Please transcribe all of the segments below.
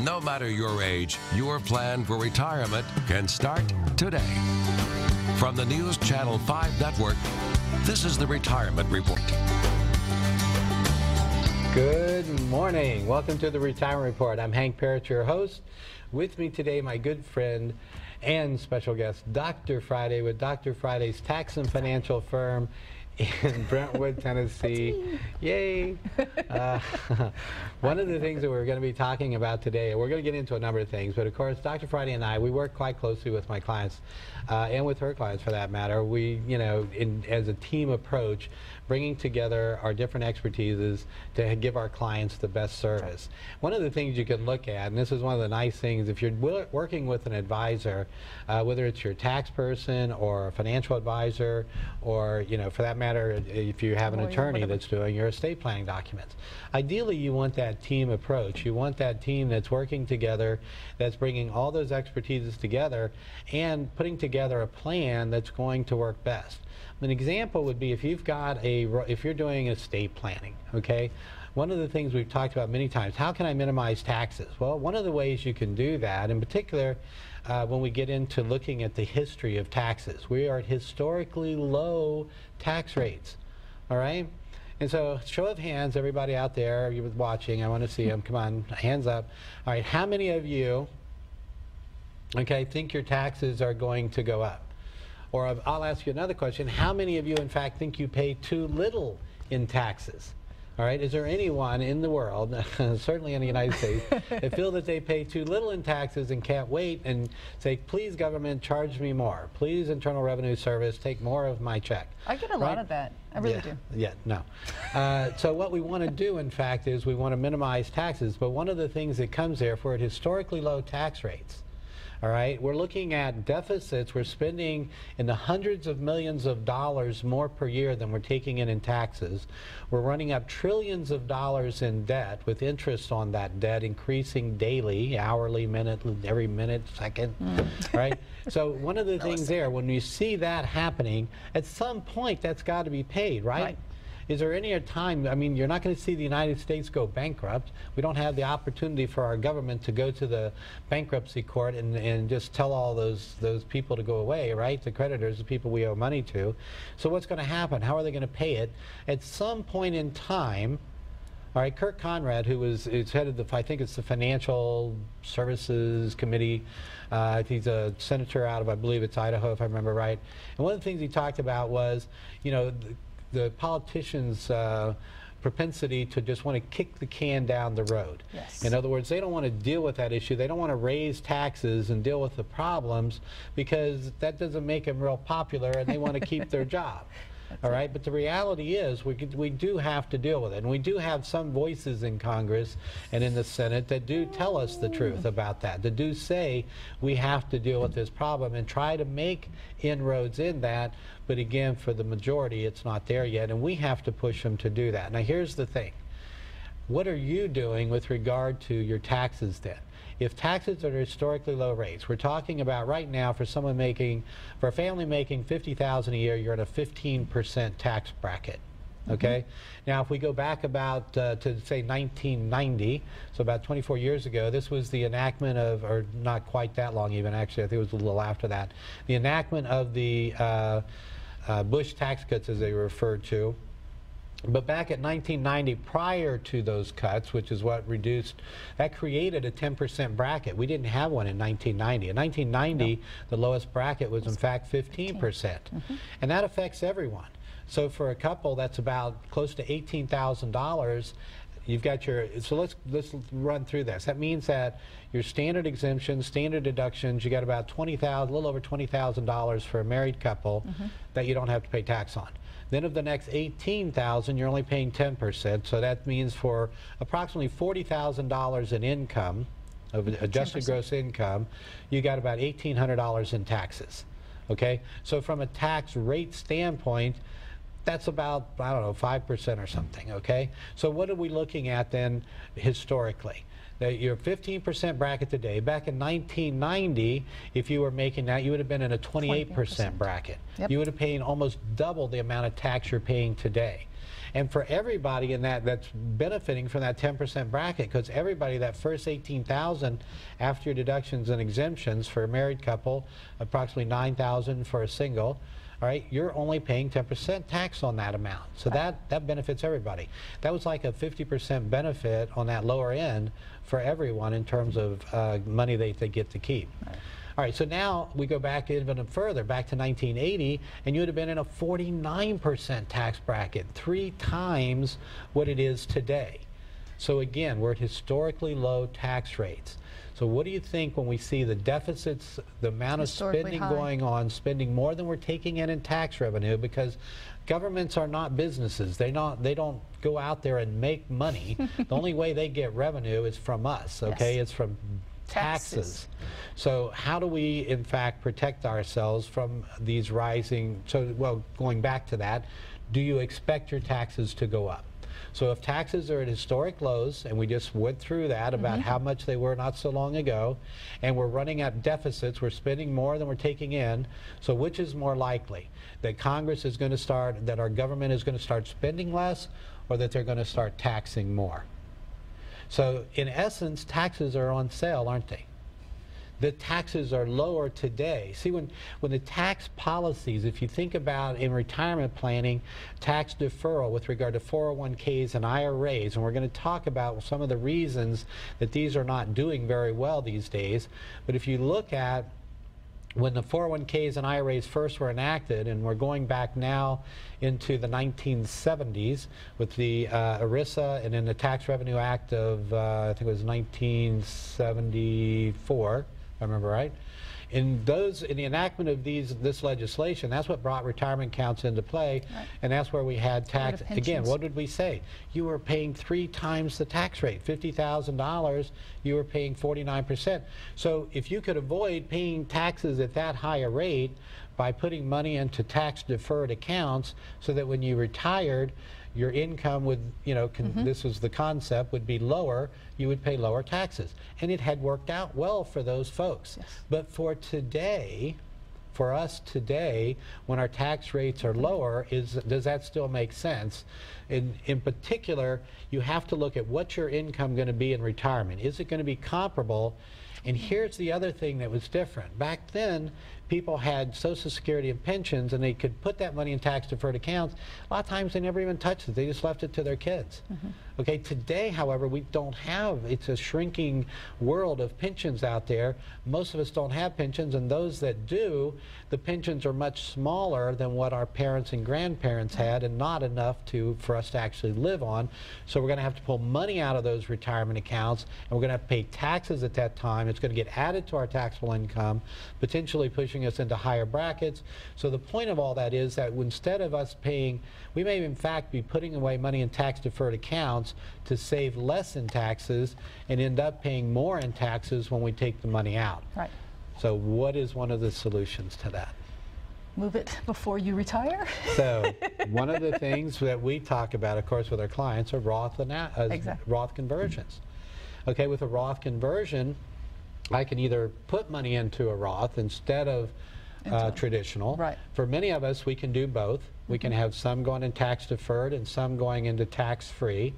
No matter your age, your plan for retirement can start today. From the News Channel 5 Network, this is the Retirement Report. Good morning. Welcome to the Retirement Report. I'm Hank Parrott, your host. With me today, my good friend and special guest, Dr. Friday, with Dr. Friday's tax and financial firm in Brentwood, Tennessee. Yay! One of the things that we're going to be talking about today, we're going to get into a number of things, but of course, Dr. Friday and I, we work quite closely with my clients, and with her clients for that matter. We, as a team approach, bringing together our different expertises to give our clients the best service. One of the things you can look at, and this is one of the nice things, if you're working with an advisor, whether it's your tax person or a financial advisor, or, for that matter, if you have an attorney that's doing your estate planning documents. Ideally, you want that team approach. You want that team that's working together, that's bringing all those expertises together and putting together a plan that's going to work best. An example would be if you're doing estate planning, okay? One of the things we've talked about many times, how can I minimize taxes? Well, one of the ways you can do that, in particular, when we get into looking at the history of taxes, we are at historically low tax rates, all right? And so, show of hands, everybody out there, you watching, I want to see them, come on, hands up. All right, how many of you, okay, think your taxes are going to go up? Or I'll ask you another question. How many of you, in fact, think you pay too little in taxes? All right, is there anyone in the world, certainly in the United States, that feel that they pay too little in taxes and can't wait and say, please, government, charge me more. Please, Internal Revenue Service, take more of my check. I get a lot of that. I really do. Yeah, no. So what we want to do, in fact, is we want to minimize taxes. But one of the things that comes there, if we're at historically low tax rates, all right, we're looking at deficits. We're spending in the hundreds of millions of dollars more per year than we're taking in taxes. We're running up trillions of dollars in debt with interest on that debt increasing daily, hourly, every minute, second, right? So one of the things there, when you see that happening, at some point that's got to be paid, right? Is there any time, I mean, you're not going to see the United States go bankrupt. We don't have the opportunity for our government to go to the bankruptcy court and just tell all those people to go away, right? The creditors, the people we owe money to. So what's going to happen? How are they going to pay it? At some point in time, all right, Kirk Conrad, who is head of I think it's the Financial Services Committee. He's a senator out of, I believe it's Idaho, if I remember right. And one of the things he talked about was, the politicians' propensity to just want to kick the can down the road. Yes. In other words, they don't want to deal with that issue. They don't want to raise taxes and deal with the problems because that doesn't make them real popular, and they want to keep their job. All right, but the reality is we do have to deal with it, and we do have some voices in Congress and in the Senate that do tell us the truth about that, that do say we have to deal with this problem and try to make inroads in that, but again, for the majority, it's not there yet, and we have to push them to do that. Now, here's the thing. What are you doing with regard to your taxes then? If taxes are at historically low rates, we're talking about right now for a family making $50,000 a year, you're in a 15% tax bracket. Okay? Now, if we go back about to say 1990, so about 24 years ago, this was the enactment of, or not quite that long even, actually, I think it was a little after that, the enactment of the Bush tax cuts, as they were referred to. But back at 1990, prior to those cuts, which is what reduced, that created a 10% bracket. We didn't have one in 1990. In 1990, the lowest bracket was in fact 15%. And that affects everyone. So for a couple, that's about close to $18,000. You've got your, so let's run through this. That means that your standard exemptions, standard deductions, you got about a little over $20,000 for a married couple that you don't have to pay tax on. Then of the next $18,000, you're only paying 10%. So that means for approximately $40,000 in income, of adjusted 10%. Gross income, you got about $1,800 in taxes. Okay? So from a tax rate standpoint, that's about, I don't know, 5% or something, okay? So what are we looking at then historically? that your 15% bracket today, back in 1990, if you were making that, you would have been in a 28% bracket. Yep. You would have paid almost double the amount of tax you're paying today. And for everybody in that's benefiting from that 10% bracket, because everybody, that first $18,000 after your deductions and exemptions for a married couple, approximately $9,000 for a single, all right, you're only paying 10% tax on that amount. So that benefits everybody. That was like a 50% benefit on that lower end for everyone in terms of money they get to keep. Right. All right, so now we go back even further, back to 1980, and you would have been in a 49% tax bracket, 3 times what it is today. So again, we're at historically low tax rates. So what do you think when we see the deficits, the amount of spending going on, spending more than we're taking in tax revenue, because governments are not businesses. They don't go out there and make money. The only way they get revenue is from us, okay? Yes. It's from taxes. So how do we in fact protect ourselves from these rising, well, going back to that, do you expect your taxes to go up? So if taxes are at historic lows, and we just went through that about how much they were not so long ago, and we're running at deficits, we're spending more than we're taking in, so which is more likely? That Congress is going to start, that our government is going to start spending less, or that they're going to start taxing more? So in essence, taxes are on sale, aren't they? The taxes are lower today. See, when the tax policies, if you think about in retirement planning, tax deferral with regard to 401ks and IRAs, and we're going to talk about some of the reasons that these are not doing very well these days, but if you look at when the 401ks and IRAs first were enacted, and we're going back now into the 1970s with the ERISA and then the Tax Revenue Act of, I think it was 1974, if I remember right. In the enactment of this legislation, that's what brought retirement accounts into play, right. And that's where we had tax. Again, what did we say? You were paying 3 times the tax rate. $50,000, you were paying 49%. So if you could avoid paying taxes at that higher rate by putting money into tax-deferred accounts, so that when you retired, your income would, this was the concept, would be lower, you would pay lower taxes. And it had worked out well for those folks. Yes. But for today, for us today, when our tax rates are lower, does that still make sense? In particular, you have to look at what's your income going to be in retirement. Is it going to be comparable? And here's the other thing that was different. Back then, people had Social Security and pensions, and they could put that money in tax-deferred accounts. A lot of times they never even touched it. They just left it to their kids. Okay, today, however, we don't have, it's a shrinking world of pensions out there. Most of us don't have pensions, and those that do, the pensions are much smaller than what our parents and grandparents had, and not enough for us to actually live on. So we're going to have to pull money out of those retirement accounts, and we're going to have to pay taxes at that time. It's going to get added to our taxable income, potentially pushing us into higher brackets. So the point of all that is that instead of us paying, we may in fact be putting away money in tax-deferred accounts to save less in taxes and end up paying more in taxes when we take the money out. Right. So what is one of the solutions to that? Move it before you retire. So one of the things that we talk about, of course, with our clients are Roth conversions. Okay, with a Roth conversion, I can either put money into a Roth instead of traditional. Right. For many of us, we can do both. We can have some going in tax deferred and some going into tax free.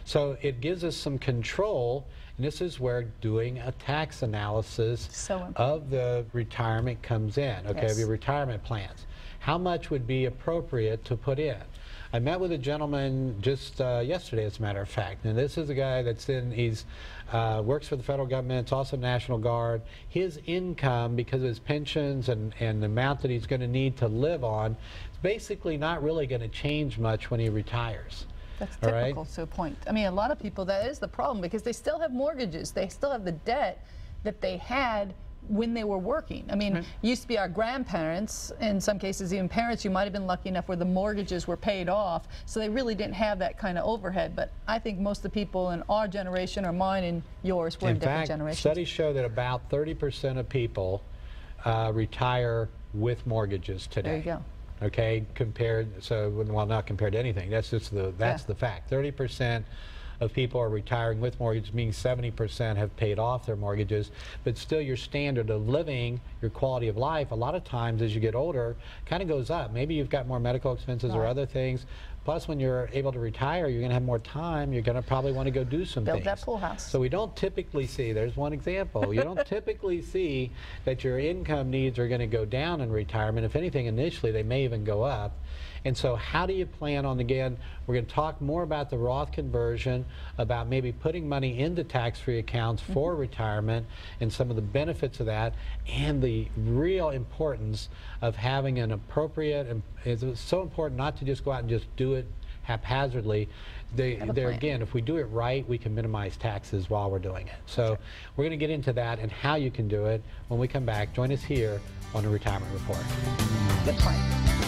So it gives us some control, and this is where doing a tax analysis of the retirement comes in, okay, of your retirement plans. How much would be appropriate to put in? I met with a gentleman just yesterday, as a matter of fact, and this is a guy that's works for the federal government, it's also National Guard. His income, because of his pensions and the amount that he's going to need to live on, is basically not really going to change much when he retires. That's typical to a point. I mean, a lot of people, that is the problem, because they still have mortgages. They still have the debt that they had when they were working. I mean, it used to be our grandparents, in some cases even parents, you might have been lucky enough where the mortgages were paid off, so they really didn't have that kind of overhead. But I think most of the people in our generation, or mine and yours, were in different generations. Studies show that about 30% of people retire with mortgages today. There you go. Okay, well, not compared to anything. That's just the fact. 30% of people are retiring with mortgages, meaning 70% have paid off their mortgages, but still your standard of living, your quality of life, a lot of times as you get older, kind of goes up. Maybe you've got more medical expenses or other things. Plus, when you're able to retire, you're going to have more time. You're going to probably want to go do some things. Build that pool house. So we don't typically see, there's one example, you don't typically see that your income needs are going to go down in retirement. If anything, initially, they may even go up. And so how do you plan on, again, we're going to talk more about the Roth conversion, about maybe putting money into tax-free accounts for retirement and some of the benefits of that, and the real importance of having an appropriate, and it's so important not to just go out and just do it haphazardly. There again, if we do it right, we can minimize taxes while we're doing it. So we're going to get into that and how you can do it when we come back. Join us here on the Retirement Report. Good point.